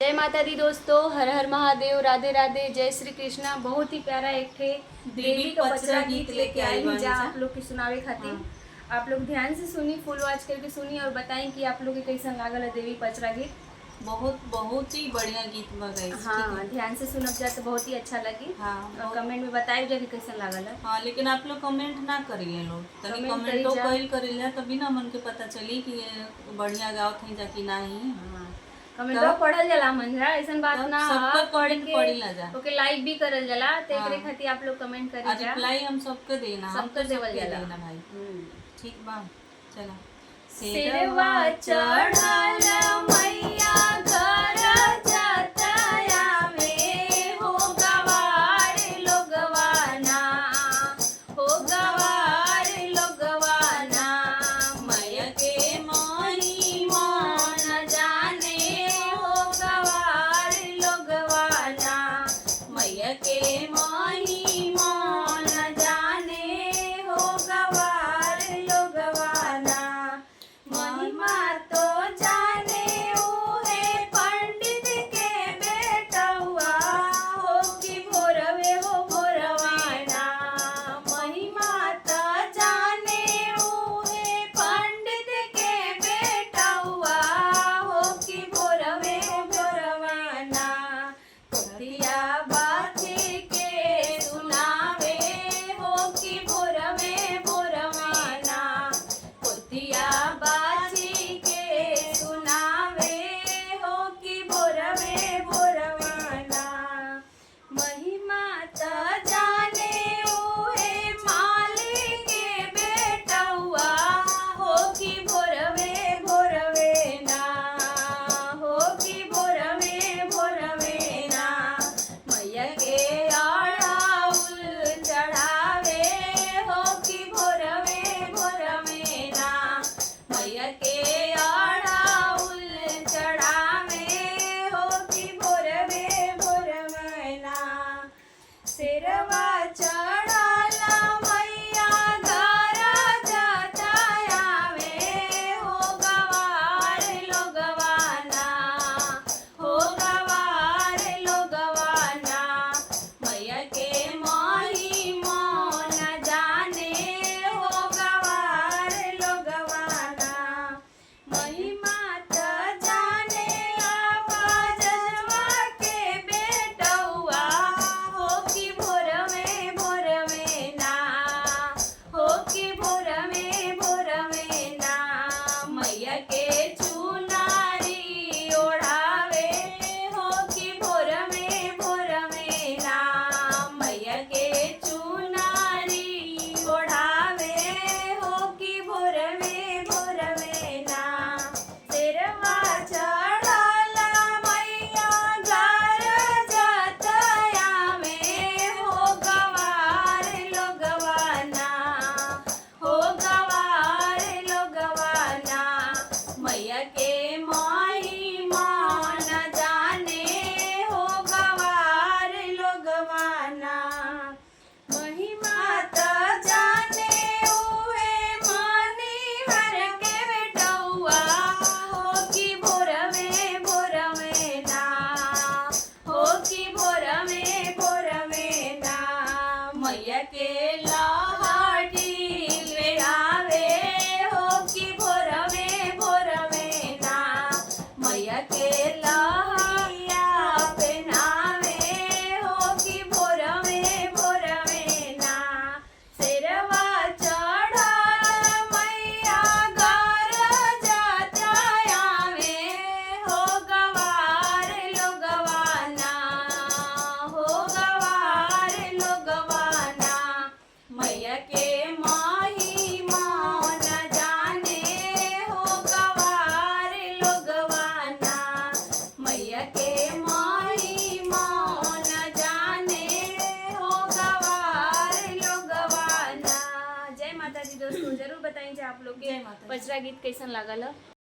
जय माता दी दोस्तों, हर हर महादेव, राधे राधे, जय श्री कृष्णा। बहुत ही प्यारा एक ठे देवी का पचरा गीत लेके आई हूँ जहाँ आप लोग की सुनावे खातिर। आप लोग ध्यान से सुनी, फुल वॉच करके सुनी और बताएं कि आप लोग के कैसा लागल है देवी पचरा गीत। बहुत ही बढ़िया गीत बगाई। हाँ, ध्यान से सुनब जाए तो बहुत ही अच्छा लगी। हाँ, और कमेंट में बताइए जा कि कैसा लागल है। हाँ, लेकिन आप लोग कमेंट ना करिए लोग, तनी कमेंटो करिल जा तभी ना मन के पता चली कि ये बढ़िया गावत है जा कि नहीं। कमेंटवा पढ़ल जाला मंजरा, ऐसन बात ना सबको पढ़ कमेंट के पढ़िला जा, ओके लाइक भी करल जाला। तो एकरे खातिर आप लोग कमेंट करी जा, रिप्लाई हम सबके देना, सबको देवल जाला भाई। ठीक बा, चला। सिरवा चढ़ल मैया घर जतया में हो गवार लोगवाना, हो गवार लोगवाना। मैया के महिमा न जाने हो गवार लोगवाना, मैया के महिमा न जाने हो गवार लोगवाना। महिमा तो जाने उहे पंडित के बेटवा हो कि भोरवे हो भोरवाना। महिमा तो जाने उहे पंडित के बेटवा हो कि भोरवे भोरवाना। कोतिया बाती के सुनावे हो कि भोरवे भोरवाना। कोतिया बाजी के सुनावे हो कि भोरवे भोरवाना। महिमा त जाने उहे माली के बेटवा हो कि भोरवे भोरवे ना, हो कि भोरवे भोरवे ना। मैया के आड़ाउल चढ़ावे हो कि भोरवे भोरवे ना। मैया के आड़ाउल चढ़ावे हो कि भोरवे भोरवे ना। सिरवा चढ़ल मैया घर जतयावे हो गवार लोगवाना, हो गवार लोगवाना। मैया के महिमा न जाने हो गवार लोगवाना। महिमा त जाने आवाजवा के बेटवा हो कि भोरवे भोरवे ना, हो कि भोरवे भोरवे ना। मैया के चुनारी ओढ़ावे हो कि भोरवे भोरवे ना। मैया के चुनारी ओढ़ावे हो कि भोरवे भोरवे ना। सिरवा चढ़ल मैया घर जतया में हो गवार लोगवाना, हो गवार लोगवाना। मैया के महिमा न जाने हो गवार लोगवाना। महिमा त जाने उहे मनिहर के बेटवा हो कि भोरवे भोरवे ना, हो कि भोरवे भोरवे ना। मैया के लहठी लेढ़ावे हो कि भोरवे भोरवे ना। मैया के लहरिया पहनावे हो कि भोरवे भोरवे ना। सिरवा चढ़ल मैया घर जतया में हो गवार लोगवाना, हो गवार लोगवाना। मैया के महिमा न जाने हो गवार लोगवाना। मैया के महिमा न जाने हो गवार लोगवाना। जय माता दी दोस्तों, जरूर बताइए आप लोग के पचरा गीत कैसन लागल है।